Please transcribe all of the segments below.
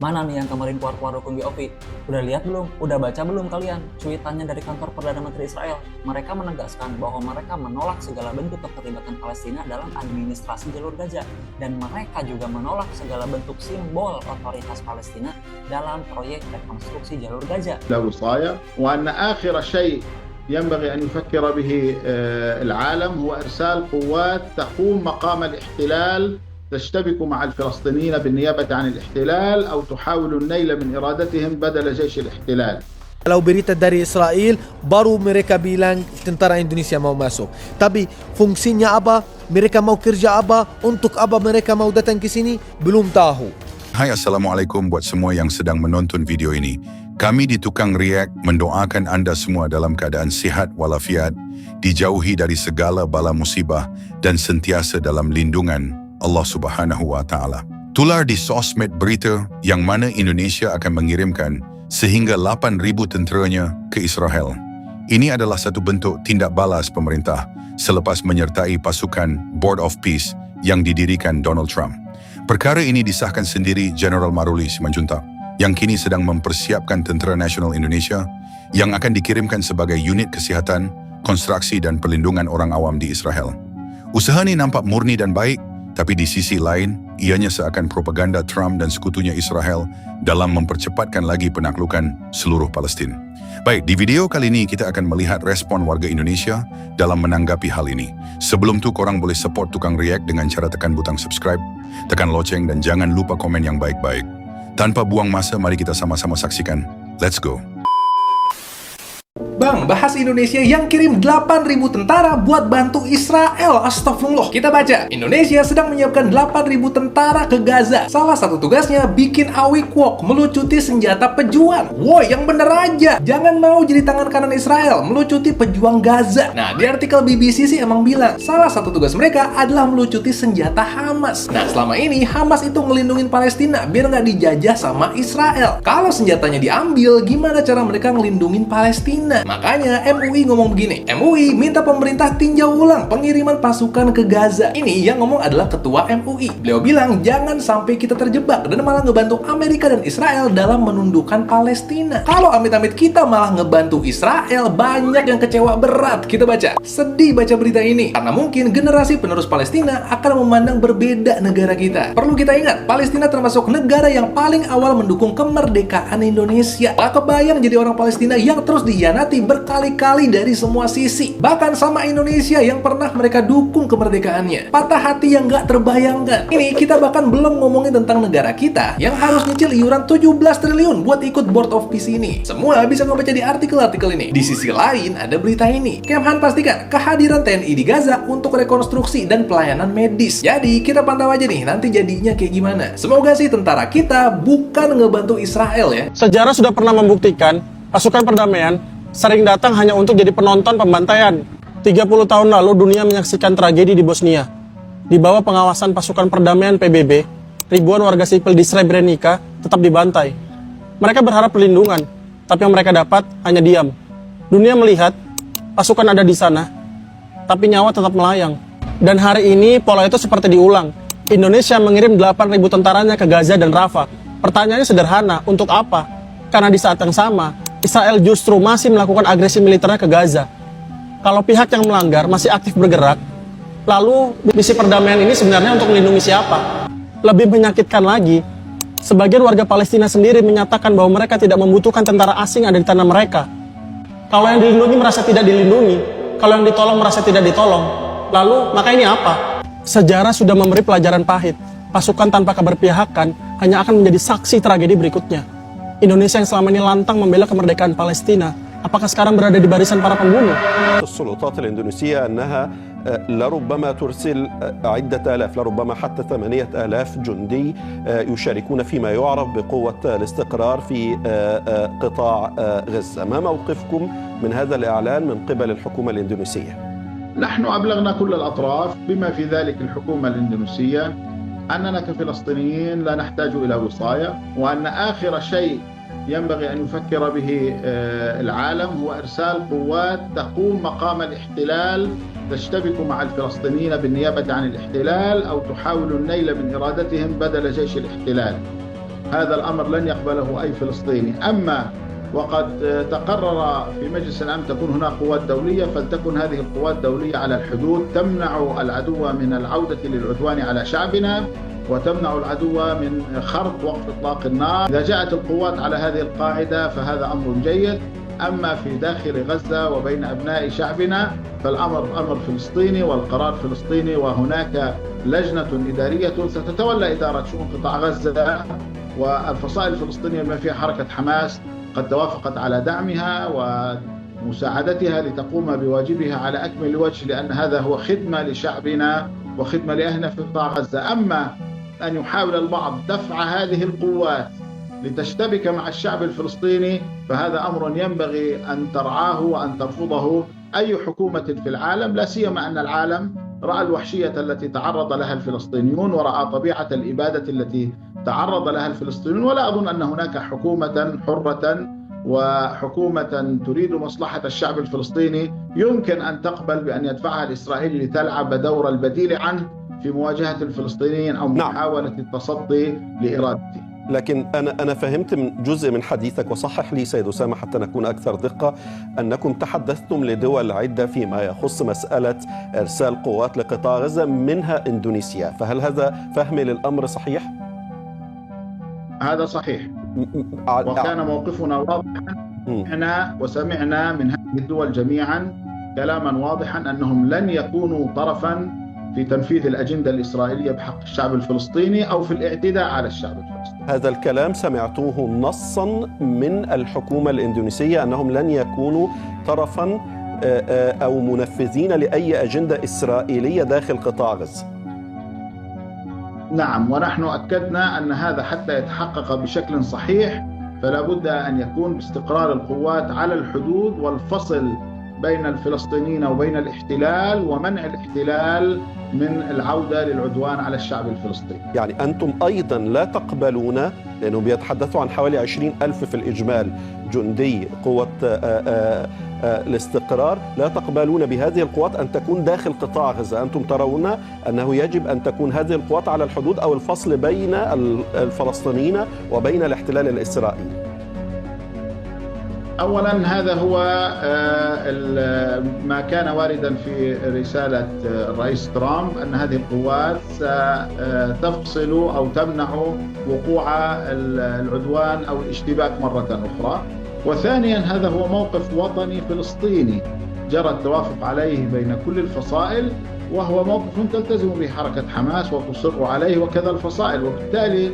Mana nih yang kemarin keluar dukung BOP? Udah lihat belum? Udah baca belum kalian cuitannya dari kantor Perdana Menteri Israel? Mereka menegaskan bahwa mereka menolak segala bentuk keterlibatan Palestina dalam administrasi jalur Gaza, dan mereka juga menolak segala bentuk simbol otoritas Palestina dalam proyek rekonstruksi jalur Gaza. وأن آخر شيء ينبغي أن يفكر به العالم هو إرسال قوات تقوم مقام الاحتلال تشتبك مع الفلسطينيين بالنيابة عن الاحتلال أو تحاول النيل من إرادتهم بدل جيش الاحتلال. Kalau berita dari Israel, baru mereka bilang tentara Indonesia mau masuk. Tapi fungsinya apa? Mereka mau kerja apa? Untuk apa mereka mau datang ke sini? Belum tahu. Hai, Assalamualaikum buat semua yang sedang menonton video ini. Kami di Tukang React mendoakan Anda semua dalam keadaan sihat walafiat, dijauhi dari segala bala musibah, dan sentiasa dalam lindungan Allah Subhanahu wa Ta'ala. Tular di sosmed berita yang mana Indonesia akan mengirimkan sehingga 8.000 tenteranya ke Israel. Ini adalah satu bentuk tindak balas pemerintah selepas menyertai pasukan Board of Peace yang didirikan Donald Trump. Perkara ini disahkan sendiri General Maruli Simanjuntak yang kini sedang mempersiapkan Tentera Nasional Indonesia yang akan dikirimkan sebagai unit kesihatan, konstruksi dan perlindungan orang awam di Israel. Usaha ini nampak murni dan baik, tapi di sisi lain, ianya seakan propaganda Trump dan sekutunya Israel dalam mempercepatkan lagi penaklukan seluruh Palestin. Baik, di video kali ini kita akan melihat respon warga Indonesia dalam menanggapi hal ini. Sebelum itu, korang boleh support Tukang React dengan cara tekan butang subscribe, tekan loceng, dan jangan lupa komen yang baik-baik. Tanpa buang masa, mari kita sama-sama saksikan. Let's go! Bang, bahas Indonesia yang kirim 8.000 tentara buat bantu Israel. Astagfirullah. Kita baca, Indonesia sedang menyiapkan 8.000 tentara ke Gaza. Salah satu tugasnya bikin awik walk, melucuti senjata pejuang. Woi, yang bener aja. Jangan mau jadi tangan kanan Israel, melucuti pejuang Gaza. Nah, di artikel BBC sih emang bilang, salah satu tugas mereka adalah melucuti senjata Hamas. Nah, selama ini Hamas itu ngelindungin Palestina biar nggak dijajah sama Israel. Kalau senjatanya diambil, gimana cara mereka ngelindungin Palestina? Makanya MUI ngomong begini, MUI minta pemerintah tinjau ulang pengiriman pasukan ke Gaza. Ini yang ngomong adalah ketua MUI. Beliau bilang jangan sampai kita terjebak dan malah ngebantu Amerika dan Israel dalam menundukkan Palestina. Kalau amit-amit kita malah ngebantu Israel, banyak yang kecewa berat. Kita baca, sedih baca berita ini karena mungkin generasi penerus Palestina akan memandang berbeda negara kita. Perlu kita ingat, Palestina termasuk negara yang paling awal mendukung kemerdekaan Indonesia. Tak kebayang jadi orang Palestina yang terus dihianati berkali-kali dari semua sisi, bahkan sama Indonesia yang pernah mereka dukung kemerdekaannya. Patah hati yang gak terbayangkan. Ini kita bahkan belum ngomongin tentang negara kita yang harus nyicil iuran 17 triliun buat ikut Board of Peace ini. Semua bisa ngebaca di artikel-artikel ini. Di sisi lain ada berita ini, Kemhan pastikan kehadiran TNI di Gaza untuk rekonstruksi dan pelayanan medis. Jadi kita pantau aja nih nanti jadinya kayak gimana. Semoga sih tentara kita bukan ngebantu Israel ya. Sejarah sudah pernah membuktikan pasukan perdamaian sering datang hanya untuk jadi penonton pembantaian. 30 tahun lalu dunia menyaksikan tragedi di Bosnia. Di bawah pengawasan pasukan perdamaian PBB, ribuan warga sipil di Srebrenica tetap dibantai. Mereka berharap perlindungan, tapi yang mereka dapat hanya diam. Dunia melihat pasukan ada di sana, tapi nyawa tetap melayang. Dan hari ini pola itu seperti diulang. Indonesia mengirim 8.000 tentaranya ke Gaza dan Rafah. Pertanyaannya sederhana, untuk apa? Karena di saat yang sama, Israel justru masih melakukan agresi militernya ke Gaza. Kalau pihak yang melanggar masih aktif bergerak, lalu misi perdamaian ini sebenarnya untuk melindungi siapa? Lebih menyakitkan lagi, sebagian warga Palestina sendiri menyatakan bahwa mereka tidak membutuhkan tentara asing ada di tanah mereka. Kalau yang dilindungi merasa tidak dilindungi, kalau yang ditolong merasa tidak ditolong, lalu maka ini apa? Sejarah sudah memberi pelajaran pahit. Pasukan tanpa keberpihakan hanya akan menjadi saksi tragedi berikutnya. Indonesia yang selama ini lantang membela kemerdekaan Palestina, apakah sekarang berada di barisan para pembunuh? السلطات الإندونيسية أنها لربما ترسل عدة آلاف لربما حتى 8,000 جندي يشاركون فيما يعرف بقوة الاستقرار في قطاع غزة. ما موقفكم من هذا الإعلان من قبل الحكومة الإندونيسية؟ نحن أبلغنا كل الأطراف بما في ذلك الحكومة الإندونيسية أننا كفلسطينيين لا نحتاج إلى وصاية، وأن آخر شيء ينبغي أن يفكر به العالم هو إرسال قوات تقوم مقام الاحتلال تشتبك مع الفلسطينيين بالنيابة عن الاحتلال أو تحاول النيل من إرادتهم بدل جيش الاحتلال. هذا الأمر لن يقبله أي فلسطيني. أما وقد تقرر في مجلس الأمن تكون هناك قوات دولية، فلتكن هذه القوات الدولية على الحدود تمنع العدو من العودة للعدوان على شعبنا، وتمنع العدو من خرق وقف إطلاق النار. إذا جاءت القوات على هذه القاعدة فهذا أمر جيد. أما في داخل غزة وبين أبناء شعبنا فالأمر أمر فلسطيني والقرار فلسطيني، وهناك لجنة إدارية ستتولى إدارة شؤون قطاع غزة، والفصائل الفلسطينية بما فيها حركة حماس قد توافقت على دعمها ومساعدتها لتقوم بواجبها على أكمل وجه، لأن هذا هو خدمة لشعبنا وخدمة لأهلنا في قطاع غزة. أما أن يحاول البعض دفع هذه القوات لتشتبك مع الشعب الفلسطيني فهذا أمر ينبغي أن ترعاه وأن ترفضه أي حكومة في العالم، لا سيما أن العالم رأى الوحشية التي تعرض لها الفلسطينيون ورأى طبيعة الإبادة التي تعرض لها الفلسطينيون، ولا أظن أن هناك حكومة حرة وحكومة تريد مصلحة الشعب الفلسطيني يمكن أن تقبل بأن يدفعها الإسرائيلي لتلعب دور البديل عنه في مواجهة الفلسطينيين أو محاولة التصدي لإرادته. لكن أنا فهمت من جزء من حديثك، وصحح لي سيد أسامة حتى نكون أكثر دقة، أنكم تحدثتم لدول عدة فيما يخص مسألة إرسال قوات لقطاع غزة منها إندونيسيا، فهل هذا فهمي للأمر صحيح؟ هذا صحيح، وكان موقفنا واضحا. وسمعنا من هذه الدول جميعا كلاما واضحا أنهم لن يكونوا طرفا في تنفيذ الأجندة الإسرائيلية بحق الشعب الفلسطيني أو في الاعتداء على الشعب الفلسطيني. هذا الكلام سمعتوه نصا من الحكومة الإندونيسية أنهم لن يكونوا طرفا أو منفذين لأي أجندة إسرائيلية داخل قطاع غزة. نعم، ونحن أكدنا أن هذا حتى يتحقق بشكل صحيح فلا بد أن يكون باستقرار القوات على الحدود والفصل بين الفلسطينيين وبين الاحتلال ومنع الاحتلال من العودة للعدوان على الشعب الفلسطيني. يعني أنتم أيضا لا تقبلون، لأنهم بيتحدثوا عن حوالي 20,000 في الإجمال جندي قوة الاستقرار، لا تقبلون بهذه القوات أن تكون داخل قطاع غزة. أنتم ترون أنه يجب أن تكون هذه القوات على الحدود أو الفصل بين الفلسطينيين وبين الاحتلال الإسرائيلي. أولا هذا هو ما كان واردا في رسالة الرئيس ترامب، أن هذه القوات ستفصل أو تمنع وقوع العدوان أو الاشتباك مرة أخرى. وثانيا هذا هو موقف وطني فلسطيني جرى التوافق عليه بين كل الفصائل، وهو موقف تلتزم به حركة حماس وتصر عليه وكذا الفصائل. وبالتالي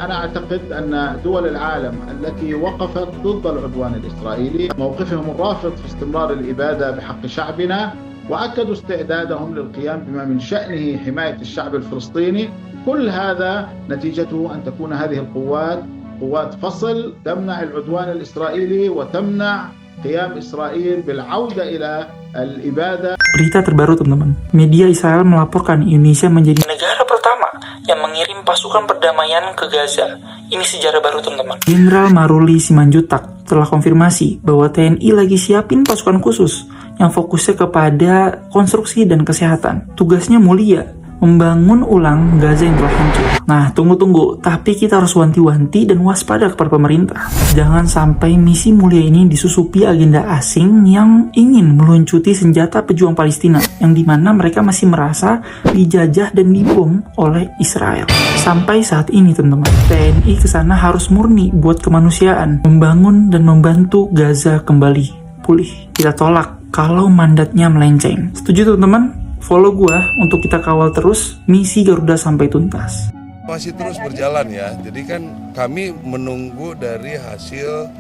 أنا أعتقد أن دول العالم التي وقفت ضد العدوان الإسرائيلي موقفهم الرافض في استمرار الإبادة بحق شعبنا، وأكدوا استعدادهم للقيام بما من شأنه حماية الشعب الفلسطيني. كل هذا نتيجته أن تكون هذه القوات قوات فصل تمنع العدوان الإسرائيلي وتمنع قيام إسرائيل بالعودة إلى الإبادة. Berita terbaru teman-teman, media Israel melaporkan Indonesia menjadi negara pertama yang mengirim pasukan perdamaian ke Gaza. Ini sejarah baru teman-teman. Jenderal Maruli Simanjuntak telah konfirmasi bahwa TNI lagi siapin pasukan khusus yang fokusnya kepada konstruksi dan kesehatan. Tugasnya mulia, membangun ulang Gaza yang telah hancur. Nah, tunggu, tapi kita harus wanti-wanti dan waspada kepada pemerintah. Jangan sampai misi mulia ini disusupi agenda asing yang ingin meluncuti senjata pejuang Palestina, yang dimana mereka masih merasa dijajah dan dibom oleh Israel. Sampai saat ini, teman-teman, TNI kesana harus murni buat kemanusiaan, membangun dan membantu Gaza kembali pulih. Kita tolak kalau mandatnya melenceng. Setuju, teman-teman? Follow gua untuk kita kawal terus misi Garuda sampai tuntas. Masih terus berjalan ya. Jadi kan kami menunggu dari hasil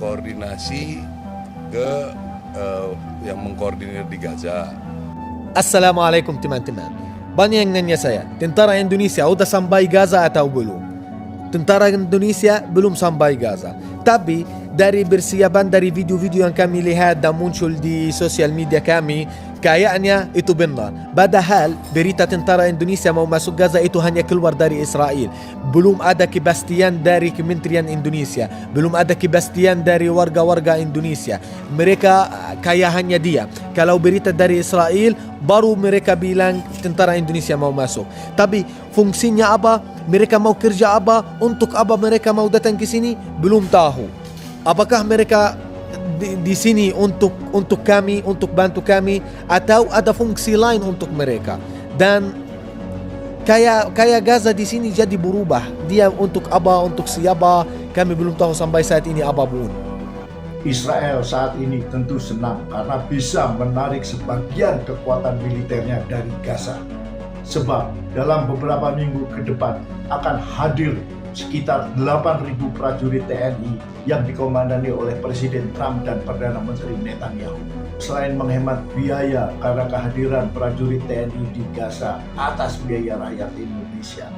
koordinasi ke yang mengkoordinir di Gaza. Assalamualaikum teman-teman. Banyak yang nanya saya, tentara Indonesia udah sampai Gaza atau belum? Tentara Indonesia belum sampai Gaza. Tapi dari persiapan dari video-video yang kami lihat dan muncul di sosial media kami, kayaknya itu benar. Padahal berita tentara Indonesia mau masuk Gaza itu hanya keluar dari Israel. Belum ada kepastian dari Kementerian Indonesia, belum ada kepastian dari warga-warga Indonesia. Mereka kayak hanya dia. Kalau berita dari Israel, baru mereka bilang tentara Indonesia mau masuk. Tapi fungsinya apa? Mereka mau kerja apa? Untuk apa mereka mau datang ke sini? Belum tahu. Apakah mereka di sini untuk kami, untuk bantu kami, atau ada fungsi lain untuk mereka? Dan kayak Gaza di sini jadi berubah. Dia untuk apa, untuk siapa? Kami belum tahu sampai saat ini apapun. Israel saat ini tentu senang karena bisa menarik sebagian kekuatan militernya dari Gaza. Sebab dalam beberapa minggu ke depan akan hadir sekitar 8.000 prajurit TNI yang dikomandani oleh Presiden Trump dan Perdana Menteri Netanyahu. Selain menghemat biaya karena kehadiran prajurit TNI di Gaza atas biaya rakyat Indonesia,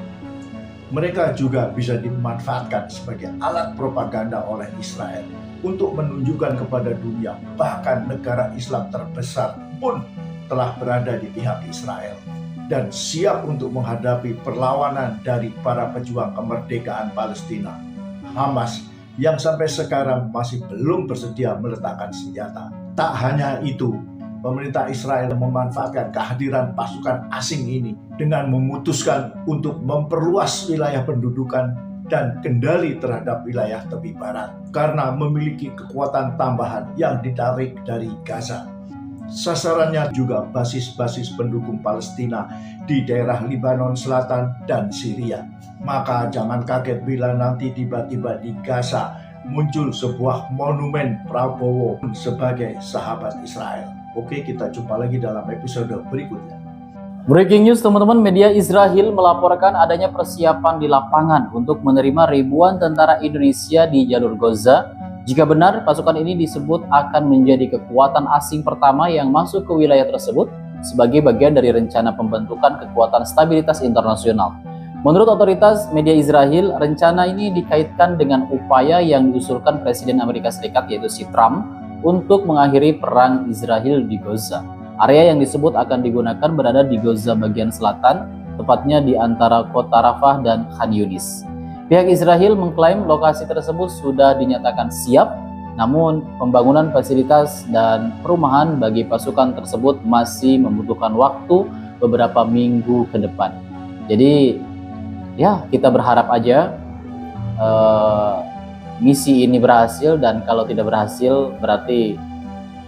mereka juga bisa dimanfaatkan sebagai alat propaganda oleh Israel untuk menunjukkan kepada dunia, bahkan negara Islam terbesar pun telah berada di pihak Israel dan siap untuk menghadapi perlawanan dari para pejuang kemerdekaan Palestina, Hamas, yang sampai sekarang masih belum bersedia meletakkan senjata. Tak hanya itu, pemerintah Israel memanfaatkan kehadiran pasukan asing ini dengan memutuskan untuk memperluas wilayah pendudukan dan kendali terhadap wilayah tepi barat karena memiliki kekuatan tambahan yang ditarik dari Gaza. Sasarannya juga basis-basis pendukung Palestina di daerah Lebanon Selatan dan Syria. Maka jangan kaget bila nanti tiba-tiba di Gaza muncul sebuah monumen Prabowo sebagai sahabat Israel. Oke, kita jumpa lagi dalam episode berikutnya. Breaking news teman-teman, media Israel melaporkan adanya persiapan di lapangan untuk menerima ribuan tentara Indonesia di jalur Gaza. Jika benar, pasukan ini disebut akan menjadi kekuatan asing pertama yang masuk ke wilayah tersebut sebagai bagian dari rencana pembentukan kekuatan stabilitas internasional. Menurut otoritas media Israel, rencana ini dikaitkan dengan upaya yang diusulkan Presiden Amerika Serikat yaitu si Trump untuk mengakhiri perang Israel di Gaza. Area yang disebut akan digunakan berada di Gaza bagian selatan, tepatnya di antara kota Rafah dan Khan Yunis. Pihak Israel mengklaim lokasi tersebut sudah dinyatakan siap, namun pembangunan fasilitas dan perumahan bagi pasukan tersebut masih membutuhkan waktu beberapa minggu ke depan. Jadi ya, kita berharap aja misi ini berhasil, dan kalau tidak berhasil berarti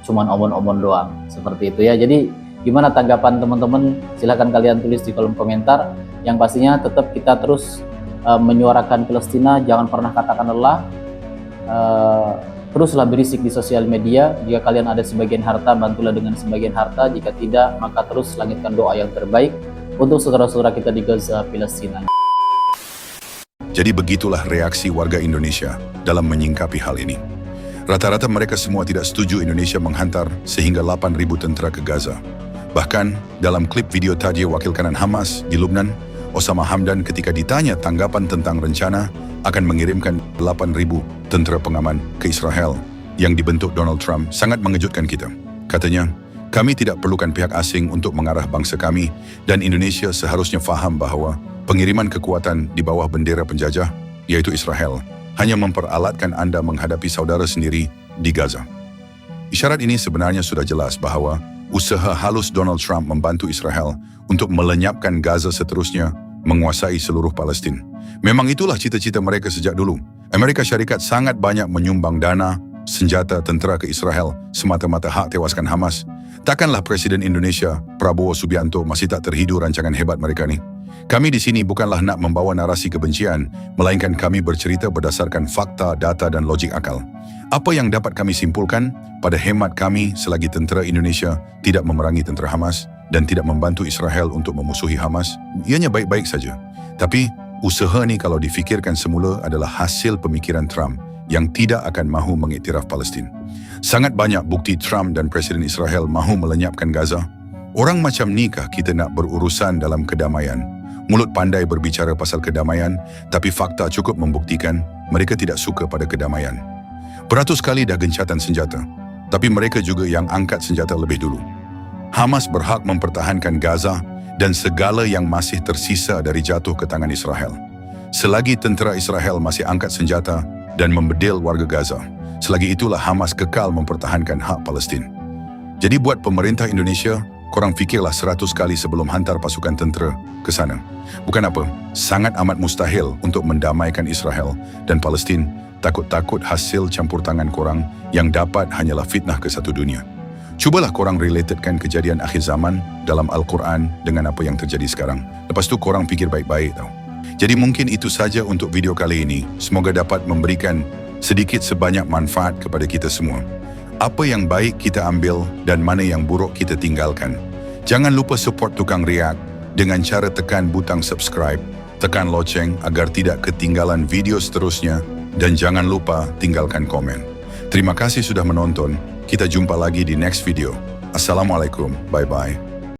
cuman omon-omon doang, seperti itu ya. Jadi gimana tanggapan teman-teman? Silahkan kalian tulis di kolom komentar. Yang pastinya tetap kita terus menyuarakan Palestina, jangan pernah katakan lelah. Teruslah berisik di sosial media. Jika kalian ada sebagian harta, bantulah dengan sebagian harta. Jika tidak, maka terus langitkan doa yang terbaik untuk saudara-saudara kita di Gaza, Palestina. Jadi begitulah reaksi warga Indonesia dalam menyingkapi hal ini. Rata-rata mereka semua tidak setuju Indonesia menghantar sehingga 8.000 tentara ke Gaza. Bahkan dalam klip video tadi wakil kanan Hamas di Lebanon, Osama Hamdan, ketika ditanya tanggapan tentang rencana akan mengirimkan 8.000 tentara pengaman ke Israel yang dibentuk Donald Trump, sangat mengejutkan kita. Katanya, kami tidak perlukan pihak asing untuk mengarah bangsa kami, dan Indonesia seharusnya faham bahwa pengiriman kekuatan di bawah bendera penjajah, yaitu Israel, hanya memperalatkan Anda menghadapi saudara sendiri di Gaza. Isyarat ini sebenarnya sudah jelas bahwa usaha halus Donald Trump membantu Israel untuk melenyapkan Gaza seterusnya menguasai seluruh Palestina. Memang itulah cita-cita mereka sejak dulu. Amerika Syarikat sangat banyak menyumbang dana, senjata, tentara ke Israel semata-mata hak tewaskan Hamas. Takkanlah Presiden Indonesia, Prabowo Subianto, masih tak terhidu rancangan hebat mereka ni? Kami di sini bukanlah nak membawa narasi kebencian, melainkan kami bercerita berdasarkan fakta, data dan logik akal. Apa yang dapat kami simpulkan? Pada hemat kami, selagi tentera Indonesia tidak memerangi tentera Hamas dan tidak membantu Israel untuk memusuhi Hamas, ianya baik-baik saja. Tapi usaha ni kalau difikirkan semula adalah hasil pemikiran Trump yang tidak akan mahu mengiktiraf Palestin. Sangat banyak bukti Trump dan Presiden Israel mahu melenyapkan Gaza. Orang macam nikah kita nak berurusan dalam kedamaian. Mulut pandai berbicara pasal kedamaian, tapi fakta cukup membuktikan mereka tidak suka pada kedamaian. Beratus kali dah gencatan senjata, tapi mereka juga yang angkat senjata lebih dulu. Hamas berhak mempertahankan Gaza dan segala yang masih tersisa dari jatuh ke tangan Israel. Selagi tentera Israel masih angkat senjata dan membedil warga Gaza, selagi itulah Hamas kekal mempertahankan hak Palestin. Jadi buat pemerintah Indonesia, korang fikirlah 100 kali sebelum hantar pasukan tentera ke sana. Bukan apa, sangat amat mustahil untuk mendamaikan Israel dan Palestin. Takut-takut hasil campur tangan korang yang dapat hanyalah fitnah ke satu dunia. Cubalah korang relatedkan kejadian akhir zaman dalam Al-Quran dengan apa yang terjadi sekarang. Lepas tu korang fikir baik-baik tau. Jadi mungkin itu saja untuk video kali ini. Semoga dapat memberikan sedikit sebanyak manfaat kepada kita semua. Apa yang baik kita ambil dan mana yang buruk kita tinggalkan. Jangan lupa support Tukang React dengan cara tekan butang subscribe, tekan loceng agar tidak ketinggalan video seterusnya, dan jangan lupa tinggalkan komen. Terima kasih sudah menonton. Kita jumpa lagi di next video. Assalamualaikum. Bye-bye.